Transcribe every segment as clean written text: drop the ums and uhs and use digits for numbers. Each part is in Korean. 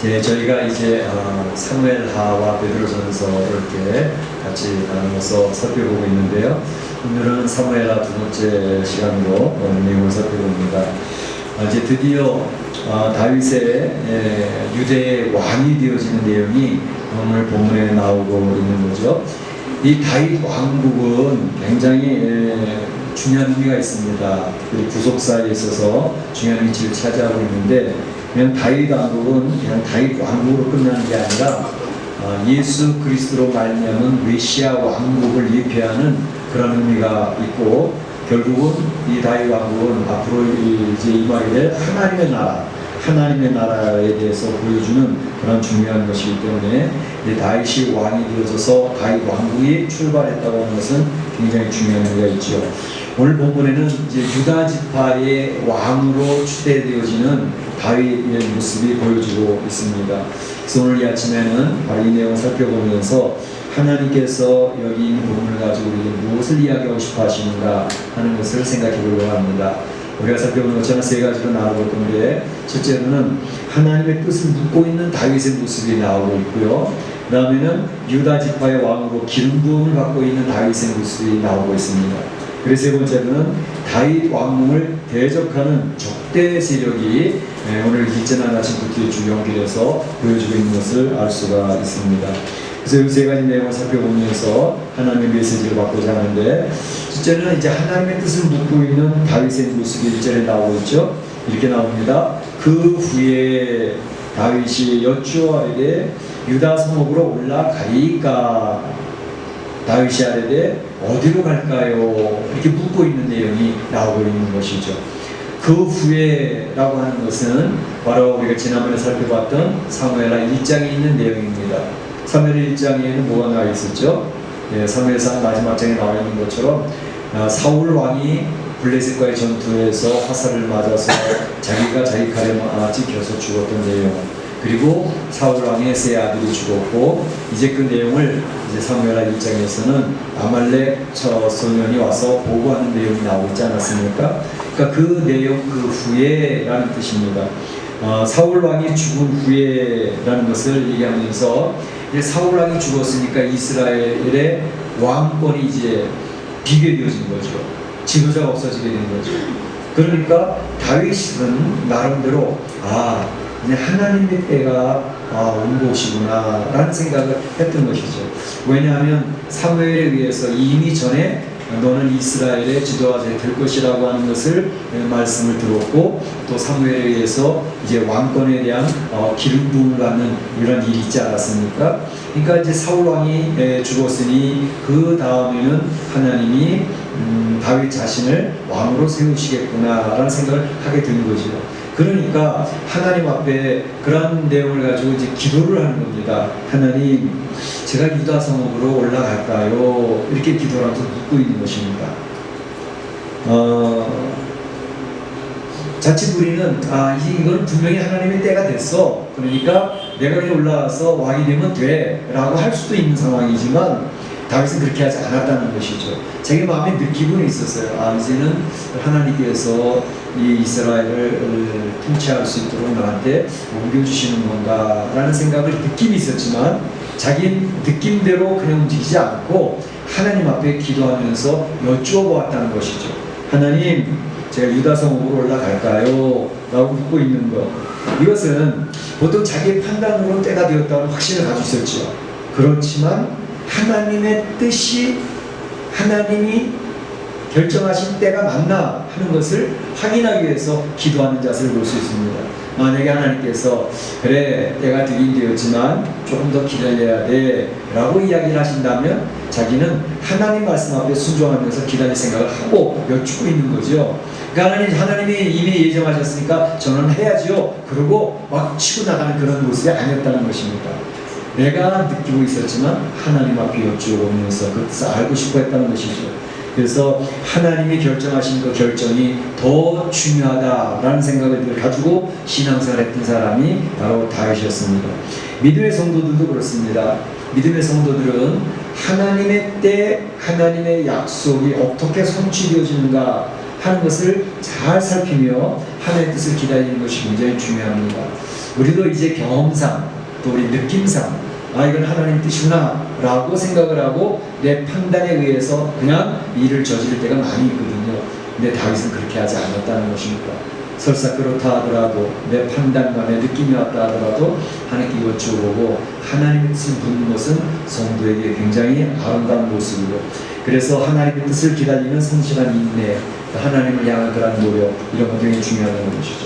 저희가 이제 사무엘하와 베드로전서 이렇게 같이 나누어서 살펴보고 있는데요. 오늘은 사무엘하 두 번째 시간으로 내용을 살펴봅니다. 이제 드디어 다윗의 유대의 왕이 되어지는 내용이 오늘 본문에 나오고 있는 거죠. 이 다윗 왕국은 굉장히 중요한 의미가 있습니다. 그리고 구속사에 있어서 중요한 위치를 차지하고 있는데, 그냥 다윗 왕국은 그냥 다윗 왕국으로 끝나는 게 아니라 예수 그리스도로 말미암은 메시아 왕국을 예표하는 그런 의미가 있고, 결국은 이 다윗 왕국은 앞으로 이제 임하게 될 하나님의 나라에 대해서 보여주는 그런 중요한 것이기 때문에 다윗이 왕이 되어져서 다윗 왕국이 출발했다고 하는 것은 굉장히 중요한 의미가 있죠. 오늘 본문에는 이제 유다 지파의 왕으로 추대되어지는 다윗의 모습이 보여지고 있습니다. 그래서 오늘 이 아침에는 바로 이 내용을 살펴보면서 하나님께서 여기 있는 본문을 가지고 우리에게 무엇을 이야기하고 싶어 하시는가 하는 것을 생각해 보려고 합니다. 우리가 살펴보는 것처럼 세 가지로 나눠볼 건데, 첫째로는 하나님의 뜻을 묻고 있는 다윗의 모습이 나오고 있고요. 그 다음에는 유다 지파의 왕으로 기름 부음을 받고 있는 다윗의 모습이 나오고 있습니다. 그래서 세 번째로는 다윗 왕궁을 대적하는 적대 세력이 오늘 일제날 아침부터 주 연결해서 보여주고 있는 것을 알 수가 있습니다. 그래서 이 세 가지 내용을 살펴보면서 하나님의 메시지를 받고자 하는데, 첫째는 이제 하나님의 뜻을 묻고 있는 다윗의 모습이 1절에 나오고 있죠. 이렇게 나옵니다. 그 후에 다윗이 여쭈어가되 유다 성읍으로 올라가리까. 다윗이 아뢰되 어디로 갈까요? 이렇게 묻고 있는 내용이 나오고 있는 것이죠. 그 후에라고 하는 것은 바로 우리가 지난번에 살펴봤던 사무엘하 1장에 있는 내용입니다. 사무엘 1장에는 뭐가 나와 있었죠? 사무엘상 마지막 장에 나와 있는 것처럼 사울 왕이 블레셋과의 전투에서 화살을 맞아서 자기가 자기 칼에 찍혀서 죽었던 내용, 그리고 사울 왕의 세 아들이 죽었고, 이제 그 내용을 이제 사무엘하 1장에서는 아말렉 소년이 와서 보고하는 내용이 나오고 있지 않았습니까? 그러니까 그 내용 그 후에라는 뜻입니다. 사울 왕이 죽은 후에라는 것을 얘기하면서, 이제 사울 왕이 죽었으니까 이스라엘의 왕권이 이제 비교되어진 거죠. 지도자가 없어지게 된 거죠. 그러니까 다윗은 나름대로 이제 하나님의 때가 온 것이구나 라는 생각을 했던 것이죠. 왜냐하면 사무엘에 의해서 이미 전에 너는 이스라엘의 지도자가 될 것이라고 하는 것을 말씀을 들었고, 또 사무엘에 의해서 이제 왕권에 대한 기름 부음을 받는 이런 일이 있지 않았습니까? 그러니까 이제 사울 왕이 죽었으니 그 다음에는 하나님이 다윗 자신을 왕으로 세우시겠구나라는 생각을 하게 되는 거죠. 그러니까 하나님 앞에 그런 내용을 가지고 이제 기도를 하는 겁니다. 하나님, 제가 유다 성읍으로 올라갈까요? 이렇게 기도를 하면서 묻고 있는 것입니다. 자칫 우리는 이거는 분명히 하나님의 때가 됐어, 그러니까 내가 그냥 올라가서 왕이 되면 돼 라고 할 수도 있는 상황이지만, 다윗은 그렇게 하지 않았다는 것이죠. 자기 마음에 느끼고는 있었어요. 이제는 하나님께서 이 이스라엘을 통치할 수 있도록 나한테 옮겨주시는 건가 라는 생각을 느낌이 있었지만, 자기 느낌대로 그냥 움직이지 않고 하나님 앞에 기도하면서 여쭈어 보았다는 것이죠. 하나님, 제가 유다 성읍으로 올라갈까요? 라고 묻고 있는 것, 이것은 보통 자기의 판단으로 때가 되었다는 확신을 가지고 있었죠. 그렇지만 하나님의 뜻이, 하나님이 결정하신 때가 맞나 하는 것을 확인하기 위해서 기도하는 자세를 볼 수 있습니다. 만약에 하나님께서 그래, 때가 되긴 되었지만 조금 더 기다려야 돼 라고 이야기를 하신다면, 자기는 하나님 말씀 앞에 순종하면서 기다릴 생각을 하고 여쭙고 있는 거죠. 그러니까 하나님이 이미 예정하셨으니까 저는 해야지요, 그러고 막 치고 나가는 그런 모습이 아니었다는 것입니다. 내가 느끼고 있었지만 하나님 앞에 여쭈어보면서 그 뜻을 알고 싶어 했다는 것이죠. 그래서 하나님이 결정하신 그 결정이 더 중요하다라는 생각을 가지고 신앙생활을 했던 사람이 바로 다윗이었습니다. 믿음의 성도들도 그렇습니다. 믿음의 성도들은 하나님의 때, 하나님의 약속이 어떻게 성취되어지는가 하는 것을 잘 살피며 하나님의 뜻을 기다리는 것이 굉장히 중요합니다. 우리도 이제 경험상 또 우리 느낌상 이건 하나님 뜻이구나 라고 생각을 하고 내 판단에 의해서 그냥 일을 저지를 때가 많이 있거든요. 근데 다윗은 그렇게 하지 않았다는 것입니다. 설사 그렇다 하더라도 내 판단과 내 느낌이 왔다 하더라도 하나님께 여쭤보고 하나님의 뜻을 묻는 것은 성도에게 굉장히 아름다운 모습이고, 그래서 하나님의 뜻을 기다리는 성실한 인내, 하나님을 향한 그런 노력, 이런 것이 굉장히 중요하다는 것이죠.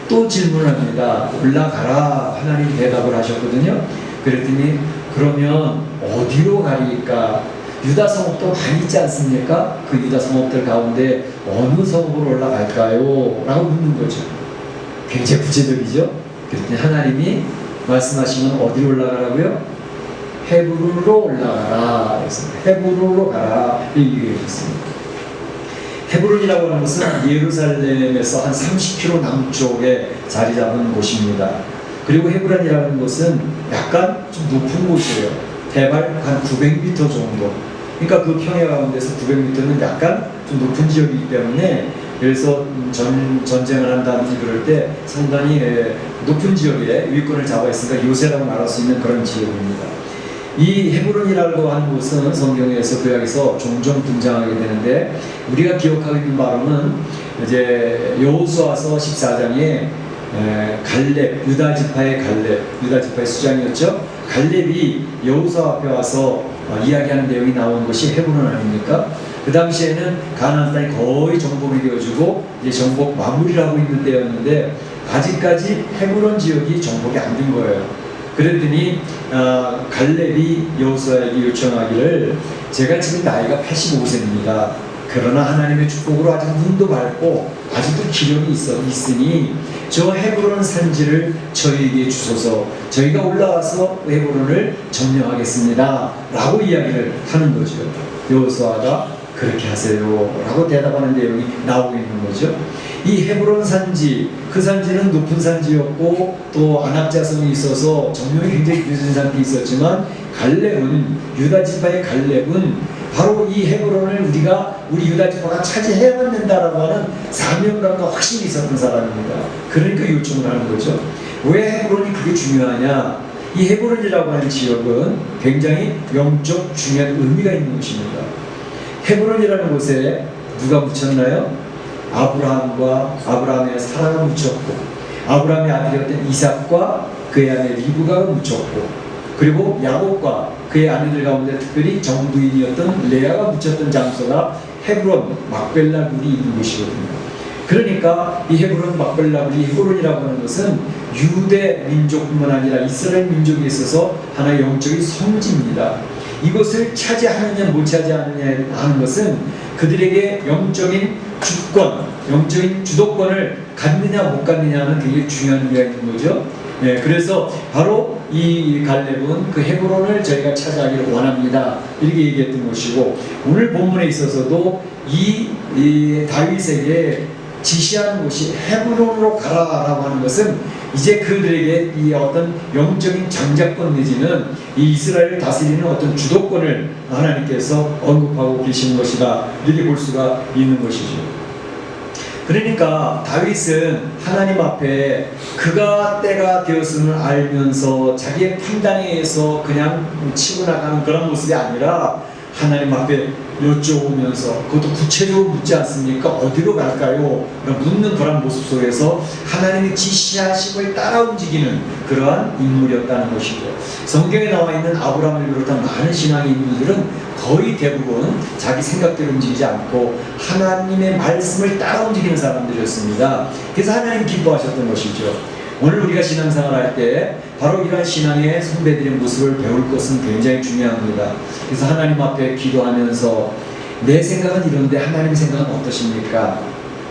또 질문을 합니다. 올라가라 하나님이 대답을 하셨거든요. 그랬더니 그러면 어디로 가리까? 유다 성읍도 많이 있지 않습니까? 그 유다 성읍들 가운데 어느 성읍으로 올라갈까요? 라고 묻는 거죠. 굉장히 구체적이죠. 그랬더니 하나님이 말씀하시면 어디로 올라가라고요? 헤브론으로 올라가라. 그래서 헤브론으로 가라 이렇게 얘기했습니다. 헤브론이라고 하는 것은 예루살렘에서 한 30km 남쪽에 자리 잡은 곳입니다. 그리고 헤브론이라는 것은 약간 좀 높은 곳이에요. 해발 한 900m 정도. 그러니까 그 평야 가운데서 900m는 약간 좀 높은 지역이기 때문에, 그래서 전쟁을 한다든지 그럴 때 상당히 높은 지역에 위권을 잡아 있으니까 요새라고 말할 수 있는 그런 지역입니다. 이 헤브론이라고 하는 곳은 성경에서 구약에서 종종 등장하게 되는데, 우리가 기억하고 있는 바로는 이제 여호수아서 14장에 갈렙, 유다 지파의 갈렙, 유다 지파의 수장이었죠. 갈렙이 여호수아 앞에 와서 이야기하는 내용이 나온 것이 헤브론 아닙니까? 그 당시에는 가나안 땅이 거의 정복이 되어지고 이제 정복 마무리를 하고 있는 때였는데 아직까지 헤브론 지역이 정복이 안 된 거예요. 그랬더니 갈렙이 여호수아에게 요청하기를, 제가 지금 나이가 85세입니다. 그러나 하나님의 축복으로 아직 눈도 밝고 아직도 기력이 있으니 저 헤브론 산지를 저희에게 주소서, 저희가 올라와서 헤브론을 점령하겠습니다 라고 이야기를 하는 거죠. 여호수아가 그렇게 하세요 라고 대답하는 내용이 나오고 있는 거죠. 이 헤브론 산지, 그 산지는 높은 산지였고 또 안압자성이 있어서 정령이 굉장히 늦은 상태에 있었지만, 갈렙은, 유다 지파의 갈렙은 바로 이 헤브론을 우리 유다 지파가 차지해야만 된다라고 하는 사명감과 확신이 있었던 사람입니다. 그러니까 요청을 하는 거죠. 왜 헤브론이 그게 중요하냐? 이 헤브론이라고 하는 지역은 굉장히 영적 중요한 의미가 있는 곳입니다. 헤브론이라는 곳에 누가 묻혔나요? 아브라함의 사라가 묻혔고, 아브라함의 아들이었던 이삭과 그의 아내 리브가가 묻혔고, 그리고 야곱과 그의 아내들 가운데 특별히 정부인이었던 레아가 묻혔던 장소가 헤브론, 막벨라 굴이 있는 곳이거든요. 그러니까 이 헤브론, 막벨라 굴이, 헤브론이라고 하는 것은 유대 민족뿐만 아니라 이스라엘 민족에 있어서 하나의 영적인 성지입니다. 이것을 차지하느냐 못 차지하느냐 하는 것은 그들에게 영적인 주권, 영적인 주도권을 갖느냐 못 갖느냐는 굉장히 중요한 의미가 있는 거죠. 그래서 바로 이 갈렙은 그 헤브론을 저희가 차지하기를 원합니다 이렇게 얘기했던 것이고, 오늘 본문에 있어서도 이 다윗에게 지시하는 곳이 헤브론으로 가라라고 하는 것은 이제 그들에게 이 어떤 영적인 장자권 내지는 이 이스라엘을 다스리는 어떤 주도권을 하나님께서 언급하고 계시는 것이다 이렇게 볼 수가 있는 것이죠. 그러니까 다윗은 하나님 앞에 그가 때가 되었음을 알면서 자기의 판단에 의해서 그냥 치고 나가는 그런 모습이 아니라 하나님 앞에 여쭤보면서, 그것도 구체적으로 묻지 않습니까? 어디로 갈까요? 묻는 그런 모습 속에서 하나님의 지시하심을 따라 움직이는 그러한 인물이었다는 것이죠. 성경에 나와 있는 아브라함을 비롯한 많은 신앙의 인물들은 거의 대부분 자기 생각대로 움직이지 않고 하나님의 말씀을 따라 움직이는 사람들이었습니다. 그래서 하나님 기뻐하셨던 것이죠. 오늘 우리가 신앙생활 할 때 바로 이러한 신앙의 선배들의 모습을 배울 것은 굉장히 중요합니다. 그래서 하나님 앞에 기도하면서 내 생각은 이런데 하나님의 생각은 어떠십니까?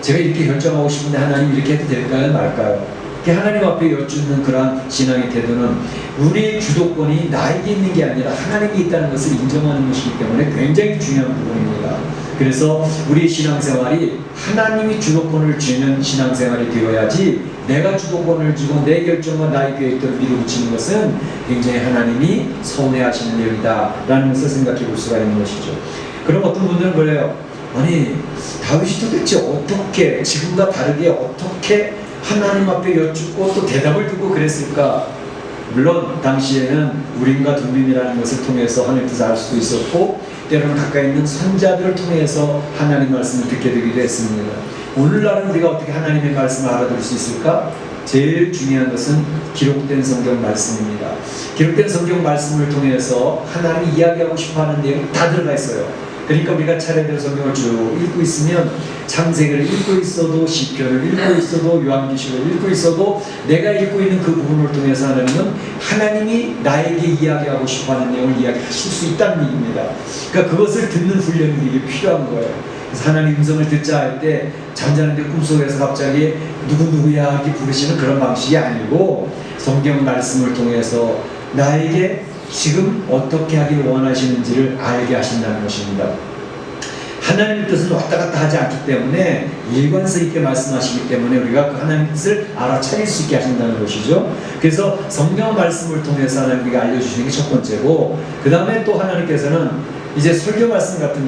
제가 이렇게 결정하고 싶은데 하나님 이렇게 해도 될까요? 말까요? 하나님 앞에 여쭙는 그러한 신앙의 태도는 우리의 주도권이 나에게 있는 게 아니라 하나님이 있다는 것을 인정하는 것이기 때문에 굉장히 중요한 부분입니다. 그래서 우리의 신앙생활이 하나님이 주도권을 쥐는 신앙생활이 되어야지, 내가 주도권을 쥐고 내 결정과 나의 계획대로 밀어붙이는 것은 굉장히 하나님이 서운해하시는 내용이다 라는 것을 생각해 볼 수가 있는 것이죠. 그럼 어떤 분들은 그래요. 아니 다윗이 도대체 어떻게 지금과 다르게 어떻게 하나님 앞에 여쭙고 또 대답을 듣고 그랬을까? 물론 당시에는 우림과 둠빔이라는 것을 통해서 하나님의 뜻을 알 수도 있었고 때로는 가까이 있는 선자들을 통해서 하나님 말씀을 듣게 되기도 했습니다. 오늘날은 우리가 어떻게 하나님의 말씀을 알아들을 수 있을까? 제일 중요한 것은 기록된 성경 말씀입니다. 기록된 성경 말씀을 통해서 하나님이 이야기하고 싶어하는 내용이 다 들어가 있어요. 그러니까 우리가 차례대로 성경을 쭉 읽고 있으면 창세기를 읽고 있어도 시편을 읽고 있어도 요한계시록을 읽고 있어도 내가 읽고 있는 그 부분을 통해서 하나님은 하나님이 나에게 이야기하고 싶어하는 내용을 이야기하실 수 있다는 얘기입니다. 그러니까 그것을 듣는 훈련이 이게 필요한 거예요. 그래서 하나님 음성을 듣자 할 때 잠자는데 꿈속에서 갑자기 누구누구야 이렇게 부르시는 그런 방식이 아니고 성경 말씀을 통해서 나에게 지금 어떻게 하길 원하시는지를 알게 하신다는 것입니다. 하나님의 뜻은 왔다 갔다 하지 않기 때문에 일관성 있게 말씀하시기 때문에 우리가 그 하나님의 뜻을 알아차릴 수 있게 하신다는 것이죠. 그래서 성경 말씀을 통해서 하나님께 알려주시는 게 첫 번째고, 그 다음에 또 하나님께서는 이제 설교 말씀 같은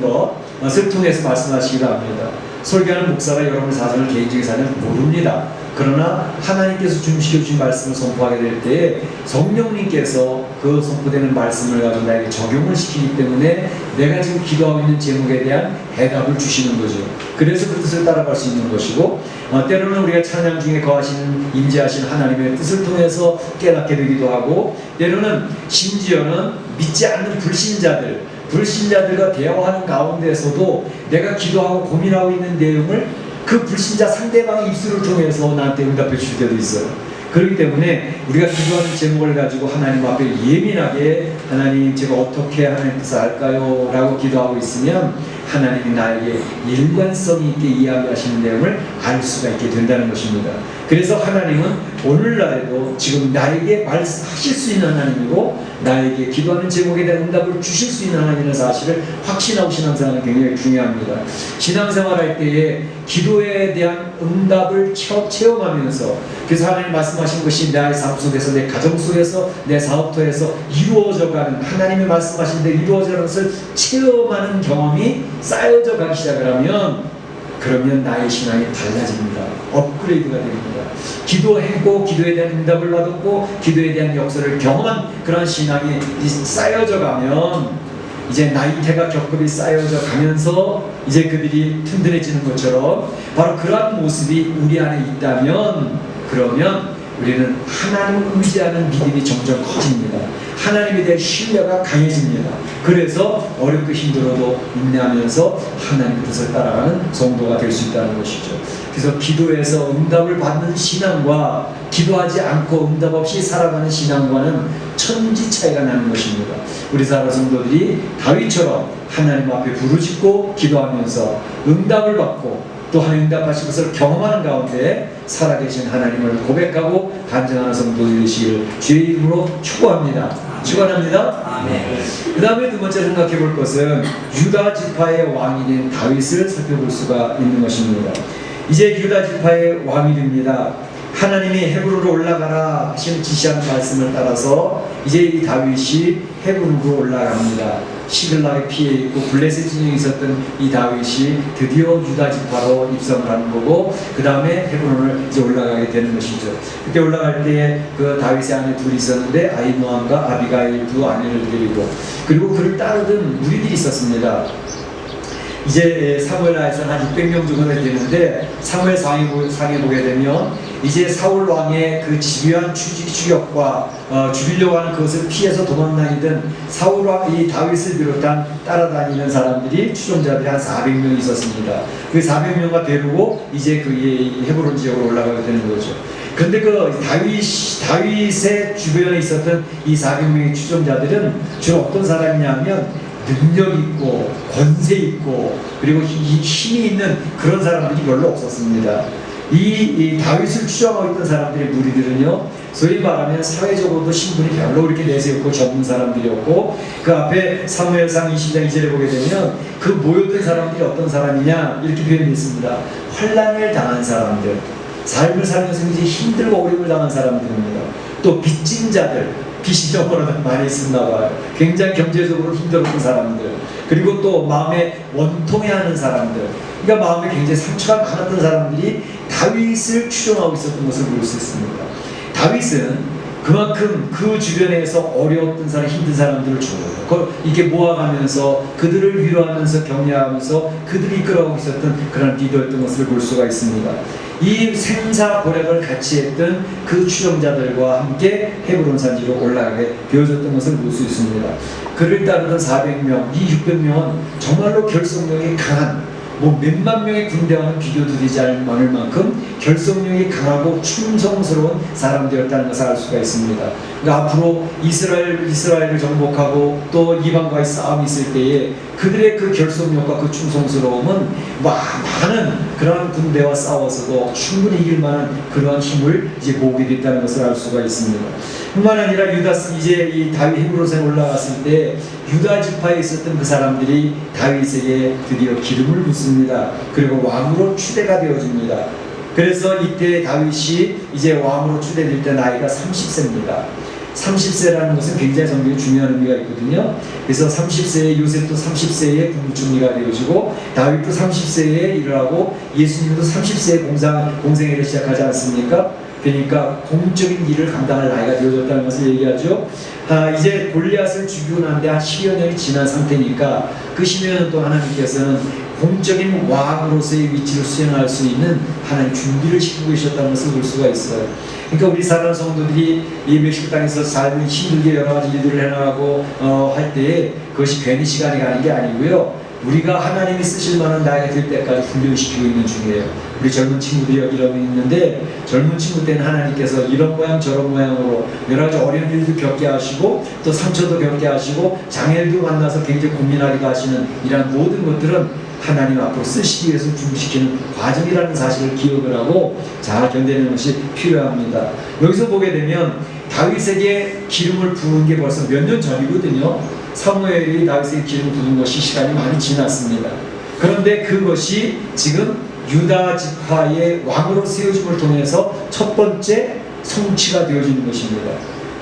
것을 통해서 말씀하시기도 합니다. 설교하는 목사가 여러분의 사정을 개인적인 사정을 모릅니다. 그러나 하나님께서 준시켜 주신 말씀을 선포하게 될 때 성령님께서 그 선포되는 말씀을 가지고 나에게 적용을 시키기 때문에 내가 지금 기도하고 있는 제목에 대한 해답을 주시는 거죠. 그래서 그 뜻을 따라갈 수 있는 것이고, 때로는 우리가 찬양 중에 거하시는 임재하신 하나님의 뜻을 통해서 깨닫게 되기도 하고, 때로는 심지어는 믿지 않는 불신자들과 대화하는 가운데서도 내가 기도하고 고민하고 있는 내용을 그 불신자 상대방의 입술을 통해서 나한테 응답해 줄 때도 있어요. 그렇기 때문에 우리가 기도하는 제목을 가지고 하나님 앞에 예민하게 하나님 제가 어떻게 하나님 뜻을 알까요? 라고 기도하고 있으면 하나님이 나에게 일관성 있게 이야기하시는 내용을 알 수가 있게 된다는 것입니다. 그래서 하나님은 오늘날에도 지금 나에게 말씀하실 수 있는 하나님이고 나에게 기도하는 제목에 대한 응답을 주실 수 있는 하나님이라는 사실을 확신하고 신앙생활은 굉장히 중요합니다. 신앙생활할 때에 기도에 대한 응답을 체험하면서, 그래서 하나님 말씀하신 것이 나의 삶 속에서, 내 가정 속에서, 내 사업터에서 이루어져가는, 하나님이 말씀하신 대로 이루어져가는 것을 체험하는 경험이 쌓여져 가기 시작을 하면, 그러면 나의 신앙이 달라집니다. 업그레이드가 됩니다. 기도했고 기도에 대한 응답을 받았고 기도에 대한 역사를 경험한 그런 신앙이 쌓여져 가면 이제 나이테가 겹겹이 쌓여져 가면서 이제 그들이 튼튼해지는 것처럼 바로 그러한 모습이 우리 안에 있다면, 그러면 우리는 하나님을 의지하는 믿음이 점점 커집니다. 하나님에 대한 신뢰가 강해집니다. 그래서 어렵고 힘들어도 인내하면서 하나님의 뜻을 따라가는 성도가 될 수 있다는 것이죠. 그래서 기도에서 응답을 받는 신앙과 기도하지 않고 응답 없이 살아가는 신앙과는 천지 차이가 나는 것입니다. 우리 사랑 성도들이 다윗처럼 하나님 앞에 부르짖고 기도하면서 응답을 받고 또 하나님 응답하신 것을 경험하는 가운데 살아계신 하나님을 고백하고 간증하는 성도들이 되시기를 주의 이름으로 축원합니다. 축원합니다. 그 다음에 두 번째 생각해 볼 것은 유다 지파의 왕이 된 다윗을 살펴볼 수가 있는 것입니다. 이제 유다 지파의 왕이 됩니다. 하나님이 헤브론으로 올라가라 하신 지시하는 말씀을 따라서 이제 이 다윗이 헤브론으로 올라갑니다. 시글락의 피해 있고 블레셋 진영에 있었던 이 다윗이 드디어 유다 지파로 입성을 하는 거고, 그 다음에 헤브론을 이제 올라가게 되는 것이죠. 그때 올라갈 때 그 다윗의 아내 둘이 있었는데 아히노암과 아비가일 두 아내를 데리고, 그리고 그를 따르던 무리들이 있었습니다. 이제 사무엘하에서는 한 600명 정도 되는데 사무엘상에 보게 되면 이제 사울 왕의 그 집요한 추격과 죽이려고 하는 그것을 피해서 도망다니던 사울 왕이 다윗을 비롯한 따라다니는 사람들이 추종자들이 한 400명 있었습니다. 그 400명과 데리고 이제 그 헤브론 지역으로 올라가게 되는 거죠. 그런데 그 다윗의 주변에 있었던 이 400명의 추종자들은 주로 어떤 사람이냐면 능력 있고 권세 있고 그리고 힘이 있는 그런 사람들이 별로 없었습니다. 이 다윗을 추종하고 있던 사람들의 무리들은요, 소위 말하면 사회적으로도 신분이 별로 그렇게 내세웠고 젊은 사람들이었고, 그 앞에 사무엘상 20장 2절에 보게 되면 그 모였던 사람들이 어떤 사람이냐 이렇게 표현되어 있습니다. 환난을 당한 사람들, 삶을 살면서 굉장히 힘들고 어려움을 당한 사람들입니다. 또 빚진 자들, 빚이 너무나 많이 있었나 봐요. 굉장히 경제적으로 힘들었던 사람들, 그리고 또 마음에 원통해하는 사람들, 그러니까 마음에 굉장히 상처가 많았던 사람들이 다윗을 추종하고 있었던 것을 볼 수 있습니다. 다윗은 그만큼 그 주변에서 어려웠던 사람, 힘든 사람들을 그걸 이렇게 모아가면서 그들을 위로하면서 격려하면서 그들이 이끌어가고 있었던 그런 리더였던 것을 볼 수가 있습니다. 이 생사고략을 같이 했던 그 추종자들과 함께 헤브론 산지로 올라가게 되어졌던 것을 볼 수 있습니다. 그를 따르던 400명, 이 600명은 정말로 결속력이 강한, 몇만 명의 군대와는 비교도 되지 않을 만큼 결속력이 강하고 충성스러운 사람들이었다는 것을 알 수가 있습니다. 그러니까 앞으로 이스라엘을 정복하고 또 이방과의 싸움이 있을 때에 그들의 그 결속력과 그 충성스러움은 많은 그러한 군대와 싸워서도 충분히 이길 만한 그러한 힘을 이제 모으게 됐다는 것을 알 수가 있습니다. 뿐만 아니라 이제 이 다윗 헤브론에 올라갔을 때 유다 지파에 있었던 그 사람들이 다윗에게 드디어 기름을 붓습니다. 그리고 왕으로 추대가 되어집니다. 그래서 이때 다윗이 이제 왕으로 추대될 때 나이가 30세입니다. 30세라는 것은 굉장히 성경에 중요한 의미가 있거든요. 그래서 30세에 요셉도 30세에 국무총리가 되어지고 다윗도 30세에 일을 하고 예수님도 30세에 공생애를 시작하지 않습니까? 그러니까 공적인 일을 감당할 나이가 되어졌다는 것을 얘기하죠. 이제 골리앗을 죽이고 난데 한 10여 년이 지난 상태니까 그 10여 년 동안 하나님께서는 공적인 왕으로서의 위치를 수행할 수 있는 하나님 준비를 시키고 계셨다는 것을 볼 수가 있어요. 그러니까 우리 사랑하는 성도들이 이 멕시코땅에서 삶을 힘들게 여러 가지 일들을 해나가고 할 때에 그것이 괜히 시간이 가는 게 아니고요. 우리가 하나님이 쓰실 만한 나이가 될 때까지 훈련시키고 있는 중이에요. 우리 젊은 친구들이 여기 있는데 젊은 친구 때는 하나님께서 이런 모양 저런 모양으로 여러 가지 어려운 일도 겪게 하시고 또 상처도 겪게 하시고 장애도 만나서 굉장히 고민하기도 하시는 이러한 모든 것들은 하나님 앞으로 쓰시기 위해서 준비시키는 과정이라는 사실을 기억을 하고 잘 견뎌내는 것이 필요합니다. 여기서 보게 되면 다윗에게 기름을 부은 게 벌써 몇 년 전이거든요. 사무엘이 다윗에게 기름을 부은 것이 시간이 많이 지났습니다. 그런데 그것이 지금 유다 지파의 왕으로 세워짐을 통해서 첫 번째 성취가 되어지는 것입니다.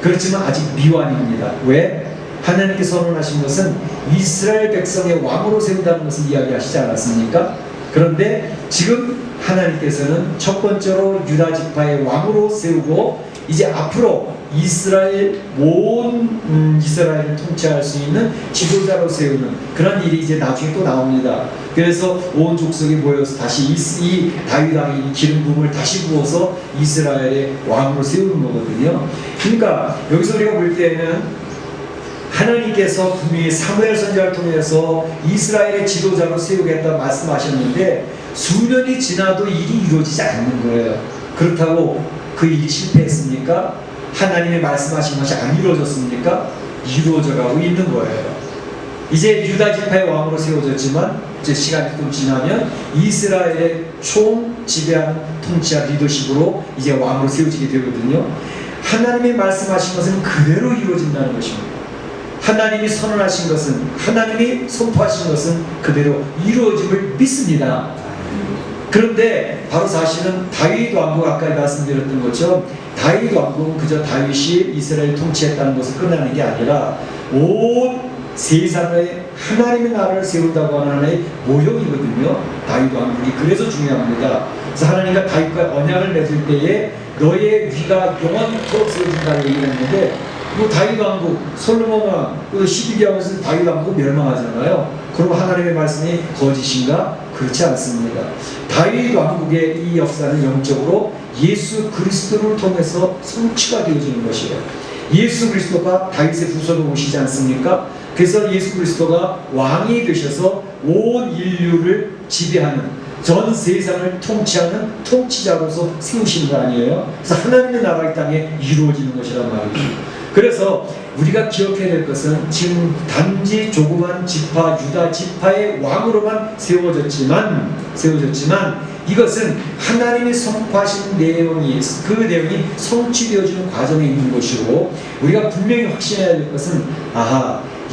그렇지만 아직 미완입니다. 왜? 하나님께서 선언하신 것은 이스라엘 백성의 왕으로 세운다는 것을 이야기하시지 않았습니까? 그런데 지금 하나님께서는 첫 번째로 유다 지파의 왕으로 세우고 이제 앞으로 온 이스라엘을 통치할 수 있는 지도자로 세우는 그런 일이 이제 나중에 또 나옵니다. 그래서 온 족속이 모여서 다시 이 다윗 왕이 기름 부음을 다시 부어서 이스라엘의 왕으로 세우는 거거든요. 그러니까 여기서 우리가 볼 때는 하나님께서 분명히 사무엘 선지자를 통해서 이스라엘의 지도자로 세우겠다 말씀하셨는데 수년이 지나도 일이 이루어지지 않는 거예요. 그렇다고 그 일이 실패했습니까? 하나님의 말씀하신 것이 안 이루어졌습니까? 이루어져가고 있는 거예요. 이제 유다 지파의 왕으로 세워졌지만 이제 시간이 좀 지나면 이스라엘의 총 지배하는 통치와 리더십으로 이제 왕으로 세워지게 되거든요. 하나님의 말씀하신 것은 그대로 이루어진다는 것입니다. 하나님이 선언하신 것은, 하나님이 선포하신 것은 그대로 이루어짐을 믿습니다. 그런데 바로 사실은 다윗 왕국, 아까 말씀드렸던 것처럼 다윗 왕국은 그저 다윗이 이스라엘 통치했다는 것을 끝나는 게 아니라 온 세상에 하나님의 나라를 세운다고 하는 하나의 모형이거든요. 다윗 왕국이 그래서 중요합니다. 그래서 하나님과 다윗과 언약을 맺을 때에 너의 위가 영원토록 세워진다는 얘기를 했는데 다윗 왕국, 솔로몬 왕, 시드기야 하면서 다윗 왕국 멸망하잖아요. 그럼 하나님의 말씀이 거짓인가? 그렇지 않습니다. 다윗 왕국의 이 역사는 영적으로 예수 그리스도를 통해서 성취가 되어지는 것이에요. 예수 그리스도가 다윗의 후손으로 오시지 않습니까? 그래서 예수 그리스도가 왕이 되셔서 온 인류를 지배하는, 전 세상을 통치하는 통치자로서 세우시는 거 아니에요? 그래서 하나님의 나라 이 땅에 이루어지는 것이란 말이죠. 그래서 우리가 기억해야 될 것은 지금 단지 조그만 지파, 유다 지파의 왕으로만 세워졌지만 이것은 하나님이 선포하신 내용이, 그 내용이 성취되어지는 과정에 있는 것이고, 우리가 분명히 확신해야 될 것은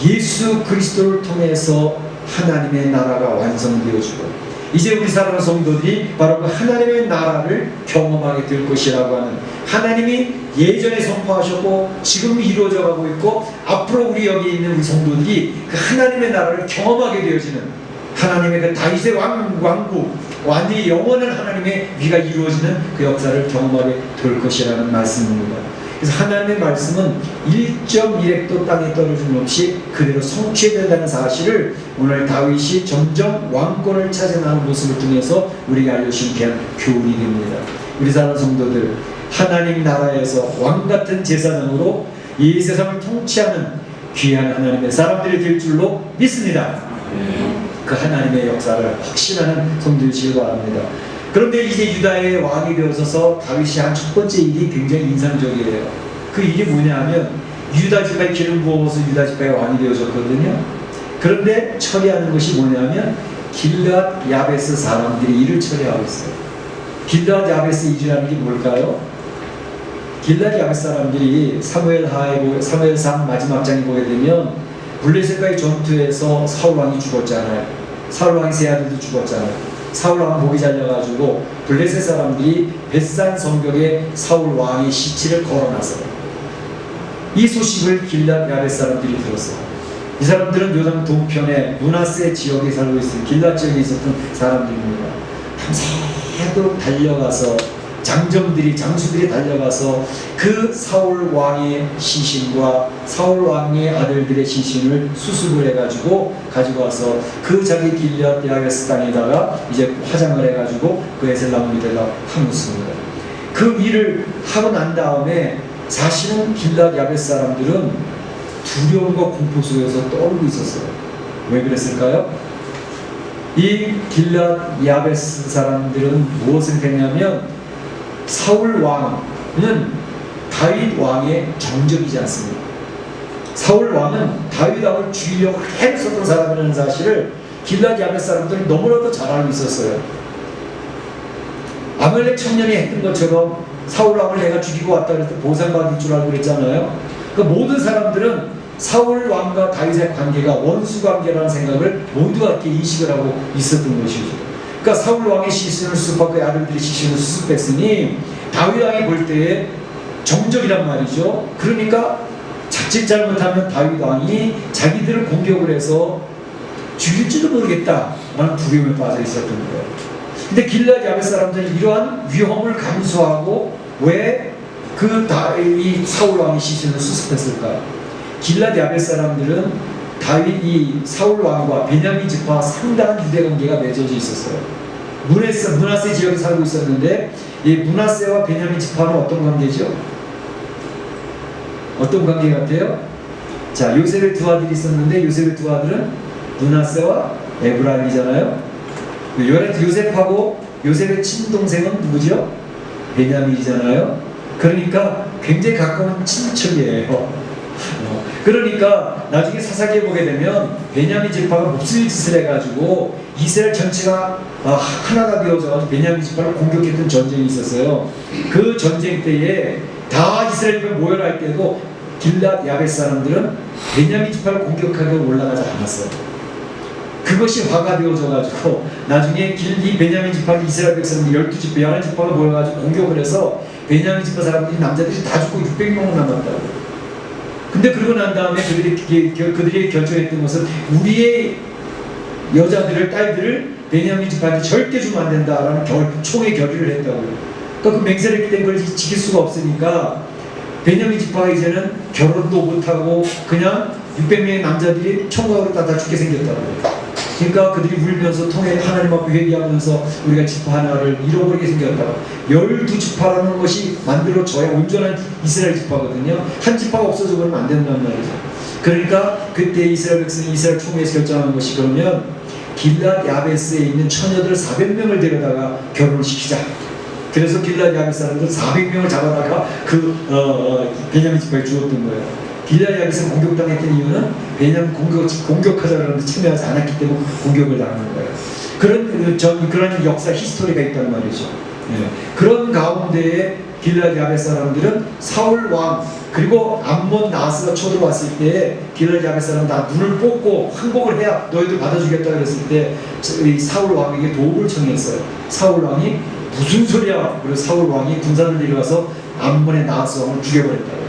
예수 그리스도를 통해서 하나님의 나라가 완성되어지고 이제 우리 사랑하는 성도들이 바로 그 하나님의 나라를 경험하게 될 것이라고 하는, 하나님이 예전에 선포하셨고 지금 이루어져 가고 있고 앞으로 우리 여기 있는 우리 성도들이 그 하나님의 나라를 경험하게 되어지는 하나님의 그 다윗의 왕국 완전히 영원한 하나님의 위가 이루어지는 그 역사를 경험하게 될 것이라는 말씀입니다. 그래서 하나님의 말씀은 1.1획도 땅에 떨어짐 없이 그대로 성취된다는 사실을 오늘 다윗이 점점 왕권을 차지하는 모습을 통해서 우리가 알려주신 귀한 교훈이 됩니다. 우리 사랑하는 성도들, 하나님 나라에서 왕같은 제사장으로 이 세상을 통치하는 귀한 하나님의 사람들이 될 줄로 믿습니다. 그 하나님의 역사를 확신하는 성도이시기 바랍니다. 그런데 이제 유다의 왕이 되어서서 다윗이 한 첫 번째 일이 굉장히 인상적이에요. 그 일이 뭐냐면 유다 지파에 기름 부어서 유다 지파의 왕이 되어졌거든요. 그런데 처리하는 것이 뭐냐면 길앗 야베스 사람들이 일을 처리하고 있어요. 길앗 야베스 일이라는 게 뭘까요? 길앗 야베스 사람들이 사무엘상 마지막 장에 보게 되면 블레셋과의 전투에서 사울 왕이 죽었잖아요. 사울 왕의 세 아들도 죽었잖아요. 사울 왕 목이 잘려가지고 블레셋 사람들이 벳산 성벽에 사울 왕의 시체를 걸어놨어요. 이 소식을 길앗 야베스 사람들이 들었어요. 이 사람들은 요단 동편에 므낫세 지역에 살고 있는 길앗 지역에 있었던 사람들입니다. 밤새도록 달려가서 장수들이 달려가서 그 사울 왕의 시신과 사울 왕의 아들들의 시신을 수습을 해가지고 가지고 와서 그 자기 길앗 야베스 땅에다가 이제 화장을 해가지고 그 에셀나무 밑에다 파묻습니다. 그 일을 하고 난 다음에 사실은 길앗 야베스 사람들은 두려움과 공포 속에서 떨고 있었어요. 왜 그랬을까요? 이 길앗 야베스 사람들은 무엇을 했냐면 사울 왕은 다윗 왕의 정적이지 않습니다. 사울 왕은 다윗 왕을 죽이려고 애썼던 사람이라는 사실을 길앗 야베스 사람들은 너무나도 잘 알고 있었어요. 아말렉 청년이 했던 것처럼 사울 왕을 내가 죽이고 왔다 그래서 보상받을 줄 알고 그랬잖아요. 그 모든 사람들은 사울 왕과 다윗의 관계가 원수 관계라는 생각을 모두가 이렇게 인식을 하고 있었던 것이죠. 그러니까 사울 왕의 시신을 수습하고 그 아들들의 시신을 수습했으니 다윗 왕이 볼 때에 정적이란 말이죠. 그러니까 자칫 잘못하면 다윗 왕이 자기들을 공격을 해서 죽일지도 모르겠다라는 두려움에 빠져 있었던 거예요. 근데 길앗 야베스 사람들은 이러한 위험을 감수하고 왜 이 사울 왕의 시신을 수습했을까? 길앗 야베스 사람들은 다윗이 사울 왕과 베냐민 지파와 상당한 유대 관계가 맺어져 있었어요. 므낫세 지역에 살고 있었는데 이 므낫세와 베냐민 지파는 어떤 관계죠? 어떤 관계 같아요? 자, 요셉의 두 아들이 있었는데 요셉의 두 아들은 므낫세와 에브라임이잖아요. 요셉하고 요셉의 친동생은 누구죠? 베냐민이잖아요. 그러니까 굉장히 가까운 친척이에요. 그러니까 나중에 사사기에 보게 되면 베냐민 지파가 몹쓸 짓을 해가지고 이스라엘 전체가 하나가 되어져서 베냐민 지파를 공격했던 전쟁이 있었어요. 그 전쟁 때에 다 이스라엘이 모여날 때도 길앗 야베스 사람들은 베냐민 지파를 공격하게 올라가지 않았어요. 그것이 화가 되어져가지고 나중에 이 베냐민 지파 이스라엘 백성들 12지파 11지파가 모여가지고 공격을 해서 베냐민 지파 사람들이 남자들이 다 죽고 600명은 남았다고. 근데 그러고 난 다음에 그들이 결정했던 것은 우리의 여자들을 딸들을 베냐민 지파한테 절대 주면 안 된다라는 총회 결의를 했다고요. 그러니까 그 맹세를 했기 때문에 그걸 지킬 수가 없으니까 베냐민 지파가 이제는 결혼도 못하고 그냥 600명의 남자들이 총각으로 다 죽게 생겼다고요. 그러니까 그들이 울면서 통해 하나님 앞에 회개하면서 우리가 지파 하나를 잃어버리게 생겼다고. 12지파라는 것이 만들어져야 온전한 이스라엘 지파거든요. 한 지파가 없어져 버리면 안 된다는 말이죠. 그러니까 그때 이스라엘 백성이 이스라엘 총회에서 결정한 것이 그러면 길앗 야베스에 있는 처녀들 400명을 데려다가 결혼을 시키자. 그래서 길앗 야베스 사람들 400명을 잡아다가 베냐민 지파에 주었던 거예요. 길앗 야베스가 공격당했던 이유는 베냐민 공격하자 그러는데 참여하지 않았기 때문에 공격을 당하는 거예요. 그런 역사 히스토리가 있단 말이죠. 예. 그런 가운데에 길앗 야베스 사람들은 사울 왕 그리고 암몬 나하스가 쳐들어왔을 때 길앗 야베스 사람은 다 눈을 뽑고 항복을 해야 너희들 받아주겠다 그랬을 때 사울 왕에게 도움을 청했어요. 사울 왕이 무슨 소리야? 그래서 사울 왕이 군사를 내려가서 암몬의 나하스 왕을 죽여버렸다고.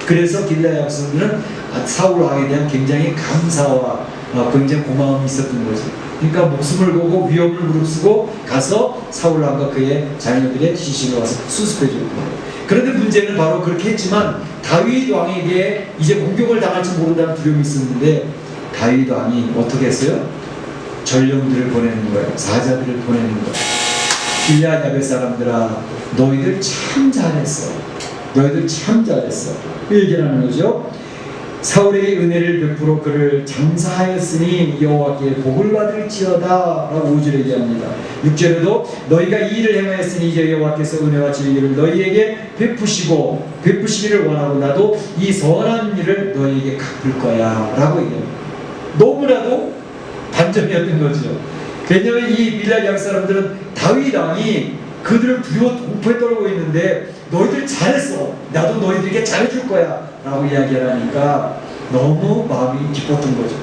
그래서 길르앗 백성들은 사울 왕에 대한 굉장히 감사와 굉장히 고마움이 있었던 거죠. 그러니까 목숨을 걸고 위험을 무릅쓰고 가서 사울 왕과 그의 자녀들의 시신을 와서 수습해 줬던 거예요. 그런데 문제는 바로 그렇게 했지만 다윗 왕에게 이제 공격을 당할지 모른다는 두려움이 있었는데 다윗 왕이 어떻게 했어요? 전령들을 보내는 거예요. 사자들을 보내는 거예요. 길르앗 야벳 사람들아, 너희들 참 잘했어. 너희들 참 잘했어. 그 얘기를 하는 거죠. 사울에게 은혜를 베풀어 그를 장사하였으니 여호와께 복을 받을지어다 라고 5절에 얘기합니다. 6절에도 너희가 이 일을 행하였으니 이제 여호와께서 은혜와 진리를 너희에게 베푸시기를 원하고 나도 이 선한 일을 너희에게 갚을 거야 라고 얘기합니다. 너무나도 반전이었던 거죠. 왜냐하면 이 빌랄 양 사람들은 다윗 왕이 그들을 두려워 공포에 떨고 있는데 너희들 잘했어, 나도 너희들에게 잘해줄 거야 라고 이야기를 하니까 너무 마음이 기뻤던 거죠.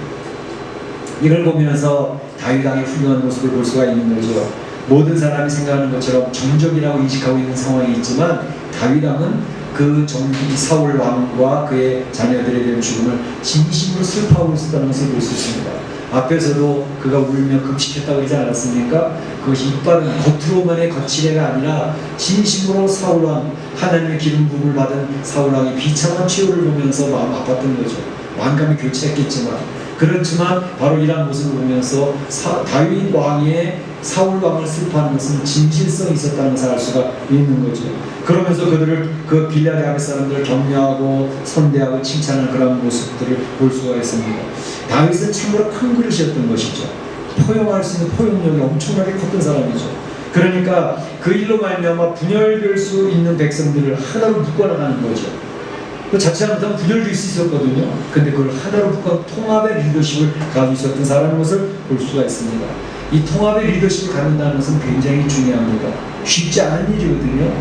이걸 보면서 다윗 왕의 훌륭한 모습을 볼 수가 있는 거죠. 모든 사람이 생각하는 것처럼 정적이라고 인식하고 있는 상황이 있지만 다윗 왕은 그 사울 왕과 그의 자녀들에 대한 죽음을 진심으로 슬퍼하고 있었다는 것을 볼 수 있습니다. 앞에서도 그가 울며 금식했다고 하지 않았습니까? 그것이 이빨은 겉으로만의 거칠애가 아니라 진심으로 사울왕, 하나님의 기름 부음을 받은 사울왕의 비참한 최후를 보면서 마음 아팠던 거죠. 왕감이 교체했겠지만, 그렇지만 바로 이러한 모습을 보면서 다윗 왕의 사울 왕을 슬퍼하는 것은 진실성이 있었다는 것을 알 수가 있는 거죠. 그러면서 그들을 그 길르앗 야벳 사람들을 격려하고 선대하고 칭찬하는 그런 모습들을 볼 수가 있습니다. 다윗은 참으로 큰 그릇이었던 것이죠. 포용할 수 있는 포용력이 엄청나게 컸던 사람이죠. 그러니까 그 일로 말미암아 분열될 수 있는 백성들을 하나로 묶어나가는 거죠. 그 자칫 잘못하면 분열될 수 있었거든요. 근데 그걸 하나로 묶어 통합의 리더십을 가지고 있었던 사람인 것을 볼 수가 있습니다. 이 통합의 리더십을 갖는다는 것은 굉장히 중요합니다. 쉽지 않은 일이거든요.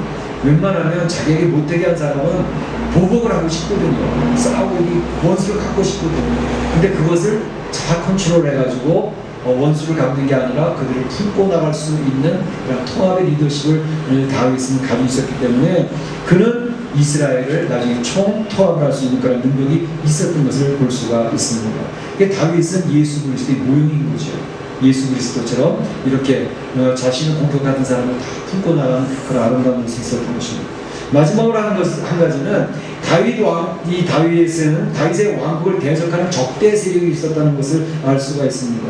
웬만하면 자기에게 못되게 한 사람은 보복을 하고 싶거든요. 싸우고 원수를 갖고 싶거든요. 근데 그것을 잘 컨트롤 해가지고 원수를 갚는 게 아니라 그들을 품고 나갈 수 있는 그런 통합의 리더십을 다윗은 가지고 있었기 때문에 그는 이스라엘을 나중에 총통합을 할 수 있는 그런 능력이 있었던 것을 볼 수가 있습니다. 다윗은 예수 그리스도의 모형인 거죠. 예수 그리스도처럼 이렇게 자신을 공격하던 사람을 다 품고 나가는 그런 아름다운 모습이 있었던 것입니다. 마지막으로 한 가지는 다윗의 왕국을 대적하는 적대 세력이 있었다는 것을 알 수가 있습니다.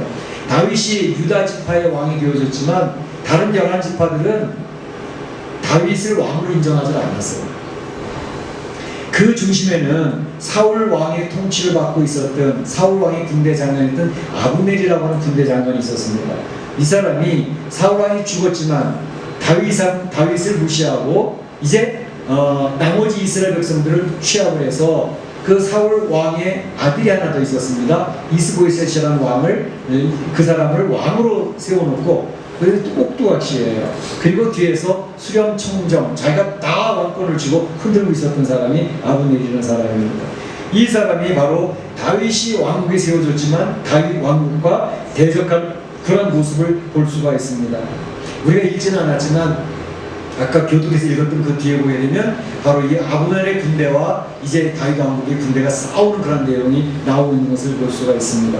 다윗이 유다 지파의 왕이 되어졌지만 다른 11지파들은 다윗을 왕으로 인정하지 않았어요. 그 중심에는 사울 왕의 통치를 받고 있었던 사울 왕의 군대 장관이었던 아브넬이라고 하는 군대 장관이 있었습니다. 이 사람이 사울 왕이 죽었지만 다윗을 무시하고 이제 나머지 이스라엘 백성들을 취합을 해서 그 사울 왕의 아들이 하나 더 있었습니다. 이스보이셋이라는 왕을 그 사람을 왕으로 세워놓고 그래서 꼭두각시예요. 그리고 뒤에서 수렴청정 자기가 다 왕권을 쥐고 흔들고 있었던 사람이 아브넬이라는 사람입니다. 이 사람이 바로 다윗이 왕국에 세워졌지만 다윗 왕국과 대적한 그런 모습을 볼 수가 있습니다. 우리가 읽지는 않았지만 아까 교독에서 읽었던 그 뒤에 보게 되면 바로 이 아브넬의 군대와 이제 다윗 왕국의 군대가 싸우는 그런 내용이 나오고 있는 것을 볼 수가 있습니다.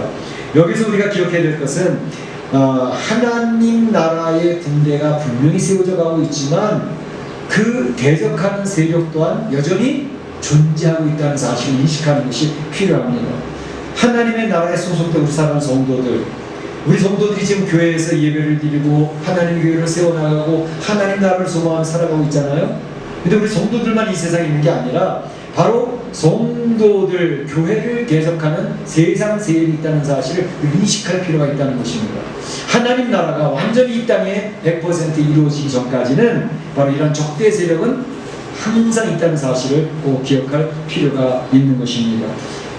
여기서 우리가 기억해야 될 것은 하나님 나라의 군대가 분명히 세워져 가고 있지만 그 대적하는 세력 또한 여전히 존재하고 있다는 사실을 인식하는 것이 필요합니다. 하나님의 나라에 소속된 우리 사랑하는 성도들, 우리 성도들이 지금 교회에서 예배를 드리고 하나님 교회를 세워나가고 하나님 나라를 소망하며 살아가고 있잖아요. 근데 우리 성도들만 이 세상에 있는 게 아니라 바로 성도들, 교회를 대적하는 세상 세력이 있다는 사실을 인식할 필요가 있다는 것입니다. 하나님 나라가 완전히 이 땅에 100% 이루어지기 전까지는 바로 이런 적대 세력은 항상 있다는 사실을 꼭 기억할 필요가 있는 것입니다.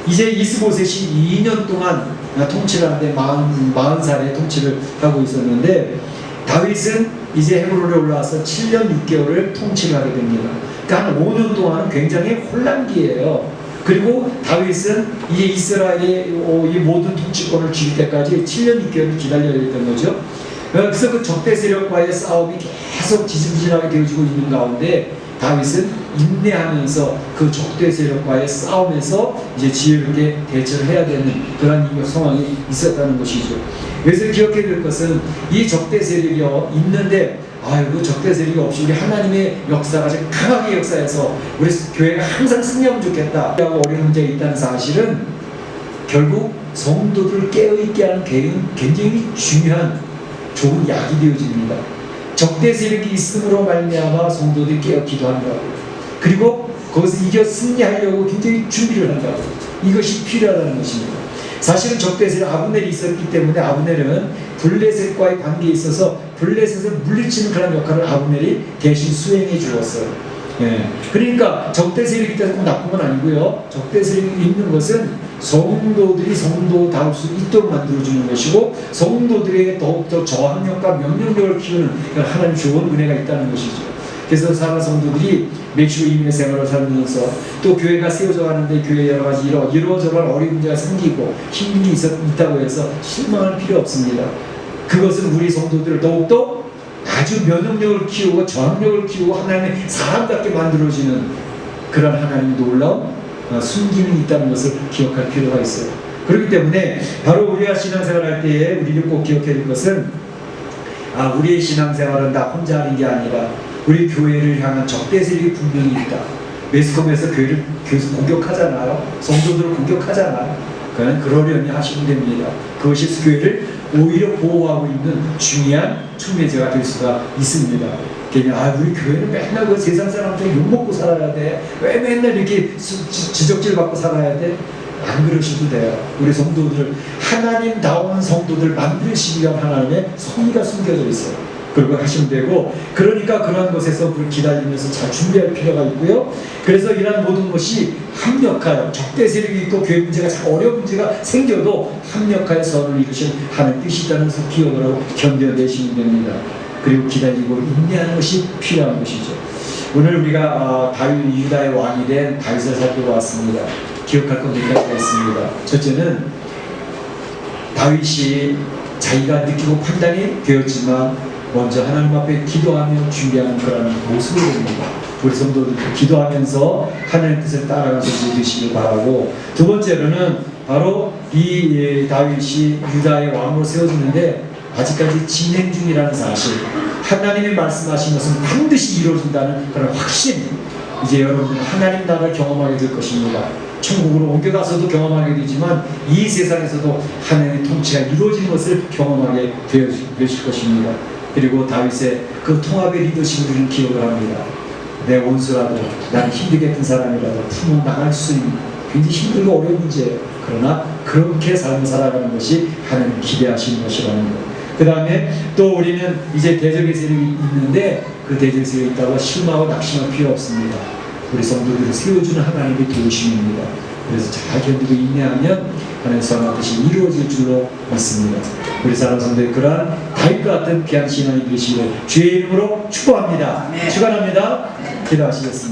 이제 이스보셋이 2년 동안 통치를 하는데 40살에 통치를 하고 있었는데 다윗은 이제 헤브론에 올라와서 7년 6개월을 통치를 하게 됩니다. 그러니까 한 5년 동안은 굉장히 혼란기예요. 그리고 다윗은 이제 이스라엘의 이 모든 통치권을 쥐을 때까지 7년 6개월을 기다려야 했던 거죠. 그래서 그 적대 세력과의 싸움이 계속 지지부진하게 되어지고 있는 가운데 다윗은 인내하면서 그 적대 세력과의 싸움에서 이제 지혜롭게 대처를 해야 되는 그런 상황이 있었다는 것이죠. 그래서 기억해야 될 것은 이 적대 세력이 있는데 그 적대 세력이 없이 우리 하나님의 역사가 아주 강하게 역사해서 우리 교회가 항상 승리하면 좋겠다 하고 어려운 문제가 있다는 사실은 결국 성도들을 깨어있게 하는 굉장히 중요한 좋은 약이 되어집니다. 적대 세력이 있음으로 말미암아 성도들이 깨어 기도한다고, 그리고 거기서 이겨 승리하려고 굉장히 준비를 한다고, 이것이 필요하다는 것입니다. 사실은 적대 세력 아브넬이 있었기 때문에 아브넬은 블레셋과의 관계에 있어서 블레셋을 물리치는 그런 역할을 아브넬이 대신 수행해 주었어요. 그러니까 적대 세력이 있다고 나쁜 건 아니고요. 적대 세력이 있는 것은 성도들이 성도다울 수 있도록 만들어주는 것이고, 성도들에게 더욱더 저항력과 명령력을 키우는 하나님 좋은 은혜가 있다는 것이죠. 그래서 사랑하는 성도들이 멕시코 이민의 생활을 살면서 또 교회가 세워져 가는데 교회에 여러 가지 이러저러한 어려운 문제가 생기고 힘든 게 있다고 해서 실망할 필요 없습니다. 그것은 우리 성도들을 더욱더 아주 면역력을 키우고 저항력을 키우고 하나님의 사람답게 만들어지는 그런 하나님의 놀라운 순기능이 있다는 것을 기억할 필요가 있어요. 그렇기 때문에 바로 우리가 신앙생활할 때에 우리를 꼭 기억해야 될 것은 우리의 신앙생활은 나 혼자 하는 게 아니라 우리 교회를 향한 적대 세력이 분명히 있다. 매스컴에서 교회를 계속 공격하잖아요. 성도들을 공격하잖아요. 그러려니 하시면 됩니다. 그것이 교회를 오히려 보호하고 있는 중요한 촉매제가 될 수가 있습니다. 그냥 우리 교회는 맨날 그 세상 사람한테 욕먹고 살아야 돼. 왜 맨날 이렇게 지적질 받고 살아야 돼? 안 그러셔도 돼요. 우리 성도들, 하나님다운 성도들 만드시기 위한 하나님의 섭리가 숨겨져 있어요. 그리고 하시면 되고, 그러니까 그러한 것에서 기다리면서 잘 준비할 필요가 있고요. 그래서 이러한 모든 것이 합력하여, 적대 세력이 있고 교회 문제가 참 어려운 문제가 생겨도 합력하여 선을 이루신 하나님 뜻이 있다는 것을 기억을 하고 견뎌내시면 됩니다. 그리고 기다리고 인내하는 것이 필요한 것이죠. 오늘 우리가 다윗 유다의 왕이 된 다윗을 살펴보았습니다. 기억할 건 몇 가지가 있습니다. 첫째는 다윗이 자기가 느끼고 판단이 되었지만 먼저 하나님 앞에 기도하며 준비하는 그런 모습을 봅니다. 우리 성도들 기도하면서 하나님의 뜻을 따라가서 믿으시길 바라고, 두 번째로는 바로 이 다윗이 유다의 왕으로 세워지는데 아직까지 진행 중이라는 사실, 하나님이 말씀하신 것은 반드시 이루어진다는 그런 확신, 이제 여러분들은 하나님 나라를 경험하게 될 것입니다. 천국으로 옮겨가서도 경험하게 되지만 이 세상에서도 하나님의 통치가 이루어지는 것을 경험하게 되실 것입니다. 그리고 다윗의 그 통합의 리더십을 우리는 기억을 합니다. 내 원수라도, 나는 힘들게 했던 사람이라도 품어 나갈 수 있는 굉장히 힘들고 어려운 문제예요. 그러나 그렇게 삶을 살아가는 것이 하나님 기대하시는 것이라는 것. 그 다음에 또 우리는 이제 대적의 세력이 있는데 그 대적의 세력이 있다고 실망하고 낙심할 필요 없습니다. 우리 성도들을 세워주는 하나님의 도우심입니다. 그래서 잘 견디고 인내하면 하나님의 선한 뜻이 이루어질 줄로 믿습니다. 우리 사랑하는 성도의 그러한 다윗과 같은 귀한 신앙이 되시기를 주의 이름으로 축복합니다. 축원합니다. 기도하시겠습니다.